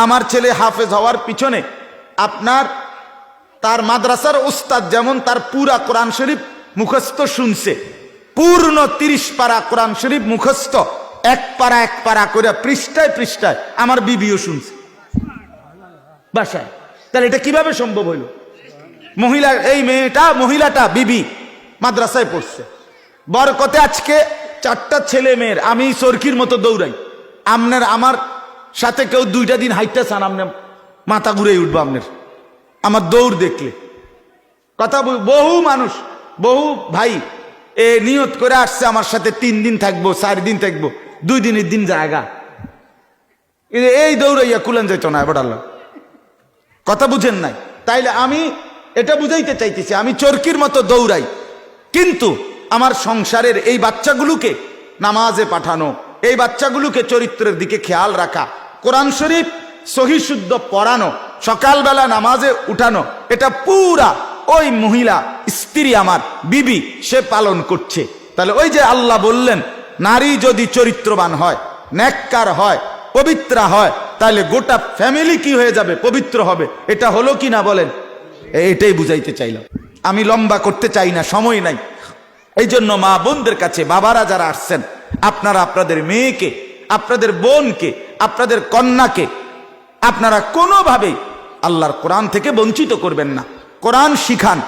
আমার ছেলে হাফেজ হওয়ার পিছনে আপনার তার মাদ্রাসার উস্তাদ যেমন তার পুরা কোরআন শরীফ মুখস্থ শুনছে, পূর্ণ 30 পারা কোরআন শরীফ মুখস্থ, এক পারা করে পৃষ্ঠায় পৃষ্ঠায় আমার বিবিও শুনছে বাসায়। তাহলে এটা কিভাবে সম্ভব হইল? মহিলা, এই মহিলাটা বিবি মাদ্রাসায় পড়ছে, বরকতে আজকে 4টা ছেলে মেয়ের, আমি চরকির মতো দৌড়াই, আমার সাথে কেউ 2টা দিন হাইটটা চান, আপনার মাথা ঘুরে উঠবো আপনার আমার দৌড় দেখলে। কথা বহু মানুষ, বহু ভাই নিয়ত করে আসছে আমার সাথে 3 দিন থাকবো, 4 দিন থাকবো, 2 দিনের দিন জায়গা, এই দৌড়াইয়া কুলেন যাইতো না এবার আল্লাহ। কথা বুঝেন নাই? তাইলে আমি এটা বুঝাইতে চাইতেছি, আমি চরকির মতো দৌড়াই, কিন্তু আমার সংসারের এই বাচ্চাগুলোকে নামাজে পাঠানো, এই বাচ্চাগুলোকে চরিত্রের দিকে খেয়াল রাখা, কোরআন শরীফ সহি শুদ্ধ পড়ানো, সকালবেলা নামাজে উঠানো, এটা পুরা ওই মহিলা স্ত্রী আমার বিবি সে পালন করছে। তাহলে ওই যে আল্লাহ বললেন নারী যদি চরিত্রবান হয়, নেককার হয়, পবিত্র হয়, তাহলে গোটা ফ্যামিলি কি হয়ে যাবে? পবিত্র হবে। এটা হলো কি না বলেন? এটাই বুঝাইতে চাইলাম। আমি লম্বা করতে চাই না, সময় নাই। এই জন্য মা বোনদের কাছে, বাবারা যারা আসছেন, আপনারা আপনাদের মেয়েকে, আপনাদের বোনকে, আপনাদের কন্যাকে আপনারা কোনোভাবেই আল্লাহর কোরআন থেকে বঞ্চিত করবেন না। কোরআন শিখান,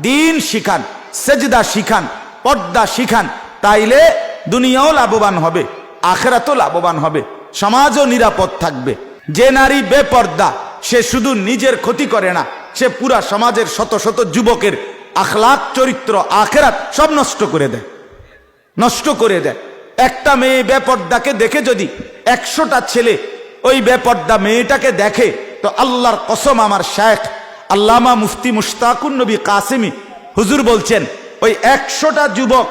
দিন শিখান, সেজদা শিখান, পর্দা শিখান, তাইলে দুনিয়াও লাভবান হবে, আখিরাতও লাভবান হবে, সমাজও নিরাপদ থাকবে। যে নারী বেপর্দা সে শুধু নিজের ক্ষতি করে না, সে পুরা সমাজের শত শত যুবকের আখলাক, চরিত্র, আখিরাত সব নষ্ট করে দেয়, নষ্ট করে দেয়। একটা মেয়ে বেপর্দাকে দেখে যদি 100টা ছেলে ওই বেপর্দা মেয়েটাকে দেখে, তো আল্লাহর কসম, আমার শায়েখ আল্লামা মুফতি মুশতাকুন নবী কাসেমি হুজুর বলছেন, ওই 100টা যুবক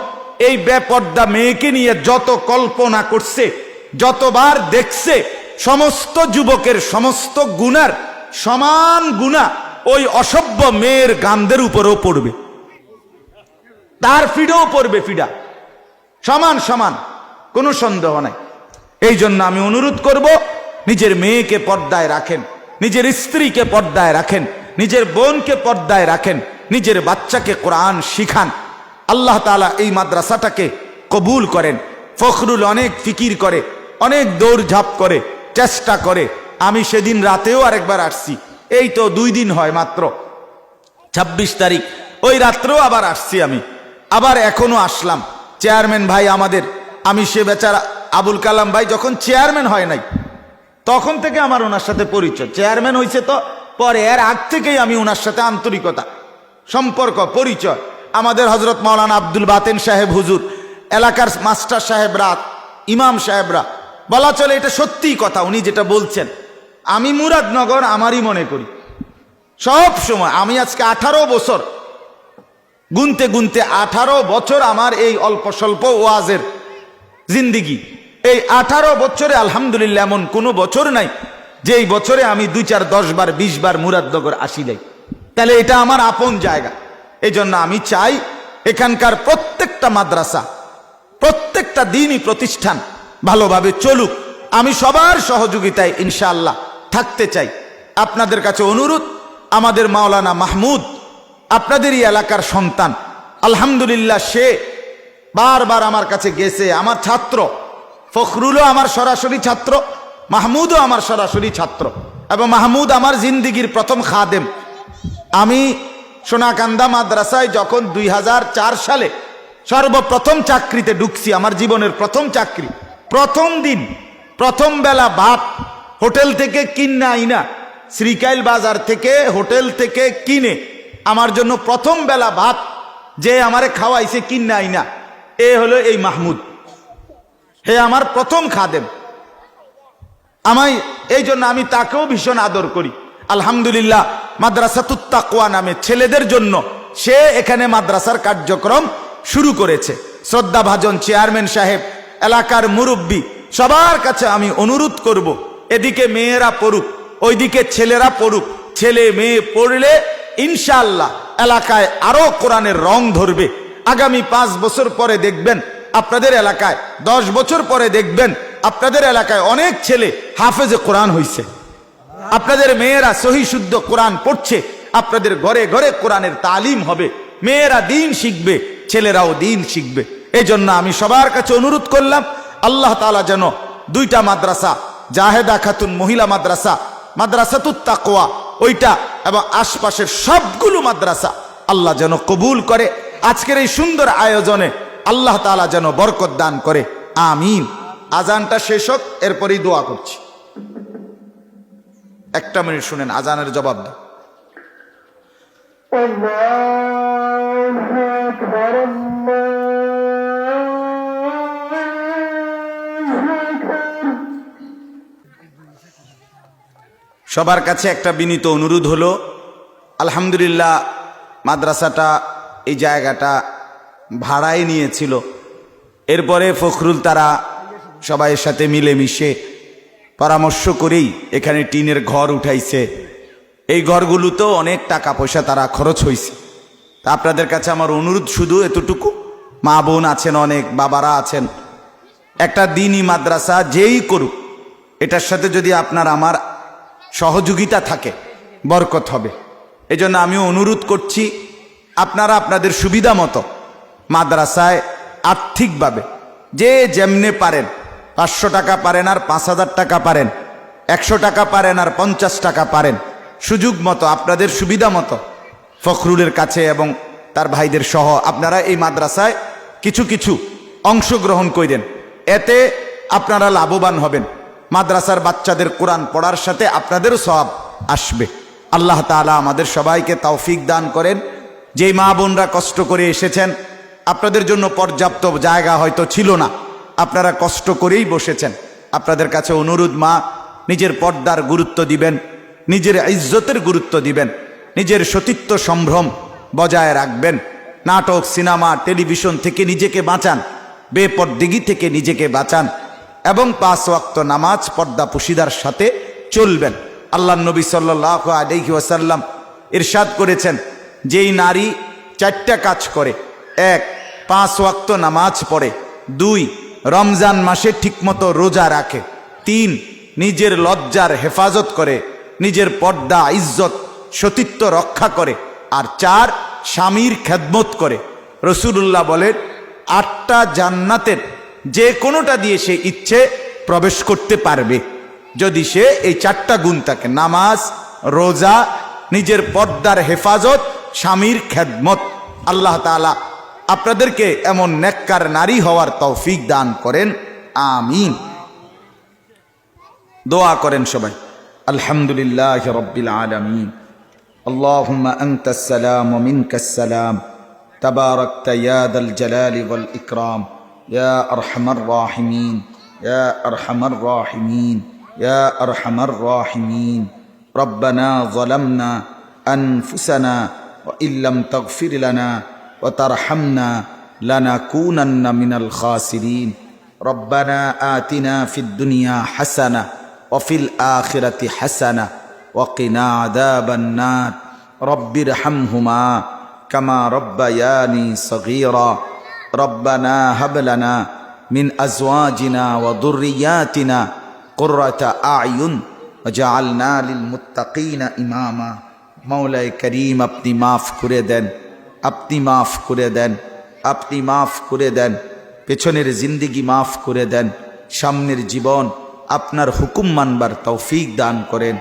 এই বেপর্দা মেয়েকে নিয়ে যত কল্পনা করছে, যতবার দেখছে, সমস্ত যুবকের সমস্ত গুনার সমান গুনাহ ওই অসভ্য মেয়ের গান্দের উপরেও পড়বে, তার ফিডেও পড়বে, ফিডা সমান সমান, কোনো সন্দেহ নাই। এই জন্য আমি অনুরোধ করব, নিজের মেয়েকে পর্দায় রাখেন, নিজের স্ত্রীকে পর্দায় রাখেন, নিজের বোনকে পর্দায় রাখেন, নিজের বাচ্চাকে কোরআন শিখান। আল্লাহ তাআলা এই মাদ্রাসাটাকে কবুল করেন। ফখরুল অনেক ফিকির করে, অনেক দৌড়ঝাঁপ করে, চেষ্টা করে। আমি সেদিন রাতেও আরেকবার আসছি, এই তো 2 দিন হয় মাত্র, 26 তারিখ, ওই রাত্রেও আবার আসছি আমি, আবার এখনো আসলাম। চেয়ারম্যান ভাই আমাদের, আমি সে বেচারা আবুল কালাম ভাই যখন চেয়ারম্যান হয় নাই তখন থেকে আমার ওনার সাথে পরিচয়, চেয়ারম্যান হয়েছে তো পরে, এর আগ থেকেই আমি ওনার সাথে আন্তরিকতা, সম্পর্ক, পরিচয়। আমাদের হজরত মাওলানা আব্দুল বাতেন সাহেব হুজুর, এলাকার মাস্টার সাহেবরা, ইমাম সাহেবরা, বলা চলে এটা সত্যিই কথা, উনি যেটা বলছেন। আমি মুরাদনগর আমারই মনে করি সব সময়। আমি আজকে 18 বছর, গুনতে গুনতে 18 বছর আমার এই অল্প স্বল্প ওয়াজের জিন্দিগি। এই 18 বছরে আলহামদুলিল্লাহ এমন কোনো বছর নাই যে এই বছরে আমি 2, 4, 10 বার 20 বার মুরাদনগর আসি নাই। তাহলে এটা আমার আপন জায়গা। এই জন্য আমি চাই এখানকার প্রত্যেকটা মাদ্রাসা, প্রত্যেকটা দিনই প্রতিষ্ঠান ভালোভাবে চলুক। আমি সবার সহযোগিতায় ইনশাআল্লাহ থাকতে চাই। আপনাদের কাছে অনুরোধ, আমাদের মাওলানা মাহমুদ আপনাদেরই এলাকার সন্তান, আলহামদুলিল্লাহ সে বারবার আমার কাছে গেছে, আমার ছাত্র। ফখরুলও আমার সরাসরি ছাত্র, মাহমুদও আমার সরাসরি ছাত্র, এবং মাহমুদ আমার জিন্দিগির প্রথম খাদেম। আমি সোনাকান্দা মাদ্রাসায় যখন 2004 সালে সর্বপ্রথম চাকরিতে ঢুকছি, আমার জীবনের প্রথম চাকরি, প্রথম দিন, প্রথম বেলা ভাত হোটেল থেকে কিনে আইনা, শ্রীকাইল বাজার থেকে হোটেল থেকে কিনে আমার জন্য প্রথম বেলা ভাত যে আমারে খাওয়াইছে কিনে আইনা, এ হলো এই মাহমুদ। হে আমার প্রথম খাদেম। আমায়, এই জন্য আমি তাকেও ভীষণ আদর করি। আলহামদুলিল্লাহ মাদ্রাসাতুত তাকওয়া নামে ছেলেদের জন্য সে এখানে মাদ্রাসার কার্যক্রম শুরু করেছে। শ্রদ্ধাভাজন চেয়ারম্যান সাহেব, এলাকার মুরব্বী, সবার কাছে আমি অনুরোধ করব, এদিকে মেয়েরা পড়ুক, ওইদিকে ছেলেরা পড়ুক। ছেলে মেয়ে পড়লে ইনশাআল্লাহ এলাকায় আরো কোরআনের রং ধরবে। আগামী 5 বছর পরে দেখবেন আপনাদের এলাকায়, 10 বছর পরে দেখবেন আপনাদের এলাকায় অনেক ছেলে হাফেজে কোরআন হইছে। আপনাদের মেয়েরা সহি শুদ্ধ কোরআন পড়ছে, আপনাদের ঘরে ঘরে কোরআনের তালিম হবে, মেয়েরা দিন শিখবে, ছেলেরাও দিন শিখবে। এই জন্য আমি সবার কাছে অনুরোধ করলাম, আল্লাহ তাআলা যেন দুইটা মাদ্রাসা, জাহেদা খাতুন মহিলা মাদ্রাসা, মাদ্রাসাতুত তাকওয়া ওইটা এবং আশপাশের সবগুলো মাদ্রাসা আল্লাহ যেন কবুল করে। আজকের এই সুন্দর আয়োজনে আল্লাহ তাআলা যেন বরকত দান করে, আমিন। আজানটা শেষ হোক, এরপরেই দোয়া করছি। একটা মিনিট শুনেন, আজানের জবাব দাও। সবার কাছে একটা বিনীত অনুরোধ হলো, আলহামদুলিল্লাহ মাদ্রাসাটা এই জায়গাটা ভাড়ায় নিয়েছিল, এরপরে ফখরুল তারা সবাইয়ের সাথে মিলেমিশে পরামর্শ করেই এখানে টিনের ঘর উঠাইছে। এই ঘরগুলোতেও অনেক টাকা পয়সা তারা খরচ হয়েছে। তা আপনাদের কাছে আমার অনুরোধ শুধু এতটুকু, মা বোন আছেন অনেক, বাবারা আছেন, একটা দ্বীনি মাদ্রাসা যেই করুক, এটার সাথে যদি আপনার আমার সহযোগিতা থাকে বরকত হবে। এজন্য আমি অনুরোধ করছি, আপনারা আপনাদের সুবিধা মতো মাদ্রাসায় আর্থিকভাবে যে যেমনে পারেন, 500 টাকা পারেন আর 5000 টাকা পারেন, 100 টাকা পারেন আর 50 টাকা পারেন, সুযোগ মতো আপনাদের সুবিধা মতো ফখরুলের কাছে এবং তার ভাইদের সহ আপনারা এই মাদ্রাসায় কিছু কিছু অংশগ্রহণ করেন। এতে আপনারা লাভবান হবেন, মাদ্রাসার বাচ্চাদের কোরআন পড়ার সাথে আপনাদেরও সওয়াব আসবে। আল্লাহ তাআলা আমাদের সবাইকে তৌফিক দান করেন। যেই মা বোনরা কষ্ট করে এসেছেন, আপনাদের জন্য পর্যাপ্ত জায়গা হয়তো ছিল না, আপনারা কষ্ট করেই বসেছেন। আপনাদের কাছে অনুরোধ, মা নিজের পর্দার গুরুত্ব দিবেন, নিজের ইজ্জতের গুরুত্ব দিবেন, নিজের সতীত্ব সম্ভ্রম বজায় রাখবেন। নাটক, সিনেমা, টেলিভিশন থেকে নিজেকে বাঁচান, বেপরদিগি থেকে নিজেকে বাঁচান এবং 5 ওয়াক্ত নামাজ পর্দা পুশিদার সাথে চলবেন। আল্লাহ নবী সাল্লাল্লাহু আলাইহি ওয়াসাল্লাম ইরশাদ করেছেন, যেই নারী 4টা কাজ করে, 1 5 ওয়াক্ত নামাজ পড়ে, 2 রমজান মাসে ঠিকমতো রোজা রাখে, 3 নিজের লজ্জার হেফাজত করে, নিজের পর্দা ইজ্জত সতীত্ব রক্ষা করে, আর 4 স্বামীর খেদমত করে। রাসূলুল্লাহ বলেন, 8টা জান্নাতের যে কোনোটা দিয়ে সে ইচ্ছে প্রবেশ করতে পারবে, যদি সে এই 4টা গুণ থাকে, নামাজ, রোজা, নিজের পর্দার হেফাজত, স্বামীর খেদমত। আল্লাহ তাআলা আপনাদেরকে এমন নেককার নারী হওয়ার তৌফিক দান করেন, আমিন। দোয়া করেন সবাই। আলহামদুলিল্লাহি রাব্বিল আলামিন। আল্লাহুম্মা আনতাস সালাম ওয়া মিনকাস সালাম, তাবারাকতা ইয়া দাল জালালি ওয়াল ইকরাম, ইয়া আরহামার রাহিমিন, ইয়া আরহামার রাহিমিন, ইয়া আরহামার রাহিমিন। রব্বানা যালামনা আনফুসানা ওয়া ইল্লাম তাগফির লানা ওয়া তারহামনা লানাকুনান্না মিনাল খাসিরিন। রব্বানা আতিনা ফিদ দুনিয়া হাসানাহ ওয়া ফিল আখিরাতি হাসানাহ ওয়া কিনা আযাবান নার। রব্বিরহামহুমা কামা রব্বায়ানি সগীরা। রব্বানা হাব লানা মিন আজওয়াজিনা ওয়া যুররিয়াতিনা কুররাতা আ'য়ুন ওয়াজআলনা লিল মুত্তাকিনা ইমামা। মাওলায়ে করিম, আপনি মাফ করে দেন, আপনি মাফ করে দেন, আপনি মাফ করে দেন। পেছনের জিন্দেগি মাফ করে দেন, সামনের জীবন আপনার হুকুম মানবার তৌফিক দান করেন।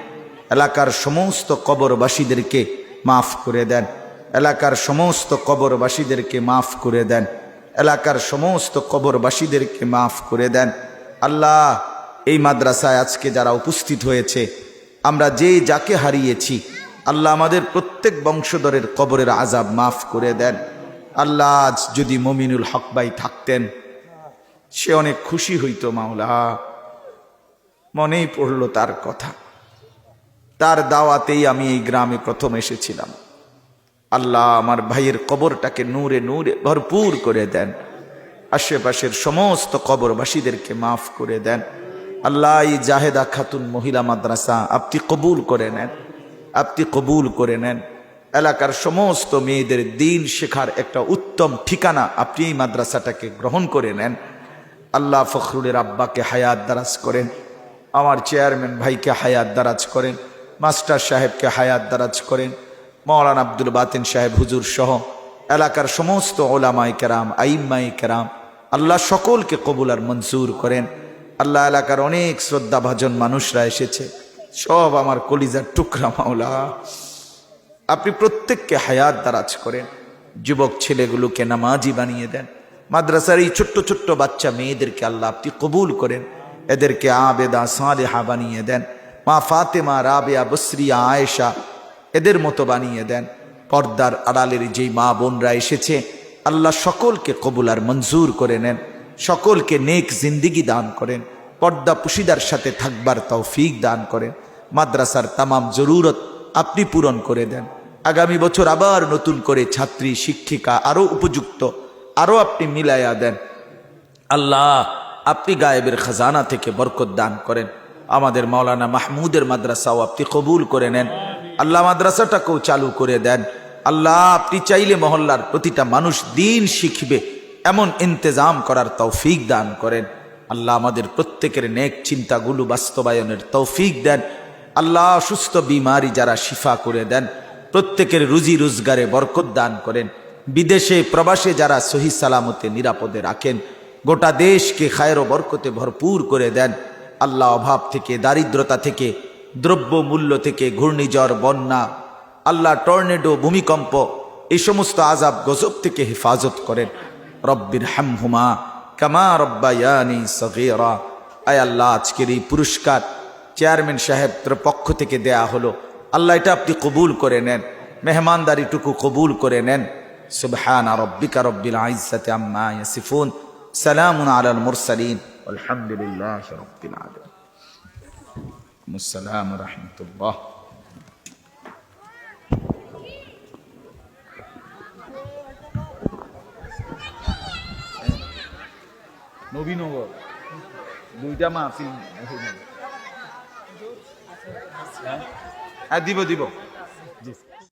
এলাকার সমস্ত কবরবাসীদেরকে মাফ করে দেন, এলাকার সমস্ত কবরবাসীদেরকে মাফ করে দেন, এলাকার সমস্ত কবরবাসীদেরকে মাফ করে দেন। আল্লাহ, এই মাদ্রাসায় আজকে যারা উপস্থিত হয়েছে, আমরা যে যাকে হারিয়েছি, আল্লাহ আমাদের প্রত্যেক বংশধরের কবরের আযাব মাফ করে দেন। আল্লাহ, আজ যদি মমিনুল হক ভাই থাকতেন, সে অনেক খুশি হইতো। মাওলা, মনেই পড়ল তার কথা, তার দাওয়াতেই আমি এই গ্রামে প্রথম এসেছিলাম। আল্লাহ, আমার ভাইয়ের কবরটাকে নূরে নূরে ভরপুর করে দেন, আশেপাশের সমস্ত কবরবাসীদেরকে মাফ করে দেন। আল্লাহ, এই জাহেদা খাতুন মহিলা মাদ্রাসা আপনি কবুল করে নেন, আপনি কবুল করে নেন। এলাকার সমস্ত মেয়েদের দিন শেখার একটা উত্তম ঠিকানা আপনি এই মাদ্রাসাটাকে গ্রহণ করে নেন। আল্লাহ, ফখরুলের আব্বাকে হায়াত দারাজ করেন, আমার চেয়ারম্যান ভাইকে হায়াত দারাজ করেন, মাস্টার সাহেবকে হায়াত দারাজ করেন, মাওলানা আব্দুল বাতিন সাহেব হুজুর সহ এলাকার সমস্ত ওলামায়ে কেরাম, আইম্মায়ে কেরাম, আল্লাহ সকলকে কবুল আর মঞ্জুর করেন। আল্লাহ এলাকার অনেক শ্রদ্ধাভাজন মানুষরা এসেছে, সব আমার কলিজার টুকরা মাওলা, আপনি প্রত্যেককে হায়াত দারাজ করেন। যুবক ছেলেগুলোকে নামাজি বানিয়ে দেন। মাদ্রাসার এই ছোট্ট ছোট্ট বাচ্চা মেয়েদেরকে আল্লাহ আপনি কবুল করেন, এদেরকে আবেদা সালেহা বানিয়ে দেন। মা ফাতেমা, রাবেয়া, বসরিয়া, আয়েশা এদের মতো বানিয়ে দেন। পর্দার আড়ালের যেই মা বোনরা এসেছে আল্লাহ সকলকে কবুল আর মঞ্জুর করে নেন, সকলকে নেক জিন্দিগি দান করেন, পর্দা পুশিদার সাথে থাকবার তৌফিক দান করেন। মাদ্রাসার তামাম জরুরত আপনি পূরণ করে দেন। আগামী বছর আবার নতুন করে ছাত্রী শিক্ষিকা আরো উপযুক্ত আরো আপনি মিলাইয়া দেন। আল্লাহ আপনি গায়েবের খাজানা থেকে বরকত দান করেন। আমাদের মাওলানা মাহমুদের মাদ্রাসাও আপনি কবুল করে নেন। আল্লাহ মাদ্রাসাটাকেও চালু করে দেন। আল্লাহ আপনি চাইলে মহল্লার প্রতিটা মানুষ দিন শিখবে এমন ইন্তজাম করার তৌফিক দান করেন। আল্লাহ আমাদের প্রত্যেকের নেক চিন্তাগুলো বাস্তবায়নের তৌফিক দেন। আল্লাহ অসুস্থ বিমারি যারা শিফা করে দেন, প্রত্যেকের রুজি রোজগারে বরকত দান করেন। বিদেশে প্রবাসে যারা সহি সালামতে নিরাপদে রাখেন, গোটা দেশকে খায়ের ও বরকতে ভরপুর করে দেন। আল্লাহ অভাব থেকে, দারিদ্রতা থেকে, দ্রব্য মূল্য থেকে, ঘূর্ণিঝড়, বন্যা, আল্লাহ টর্নেডো, ভূমিকম্প এই সমস্ত আযাব গজব থেকে হেফাজত করেন। রব্বির হামহুমা কামা রব্বায়ানি সগীরা। আয় আল্লাহ আজকের এই পুরস্কার চেয়ারম্যান সাহেবের পক্ষ থেকে দেয়া হলো, আল্লাহ এটা আপনি কবুল করে নেন, মেহমানদারিটুকু কবুল করে নেন। সুবহানা রব্বিকা রব্বিল ইজ্জাতি আম্মা ইয়াসিফুন, সালামুন আলাল মুরসালিন, আলহামদুলিল্লাহি রাব্বিল আলামিন। আসসালামু আলাইকুম ওয়া রাহমাতুল্লাহ। নবীনগর দুইটা মাহফিল দিব দিব।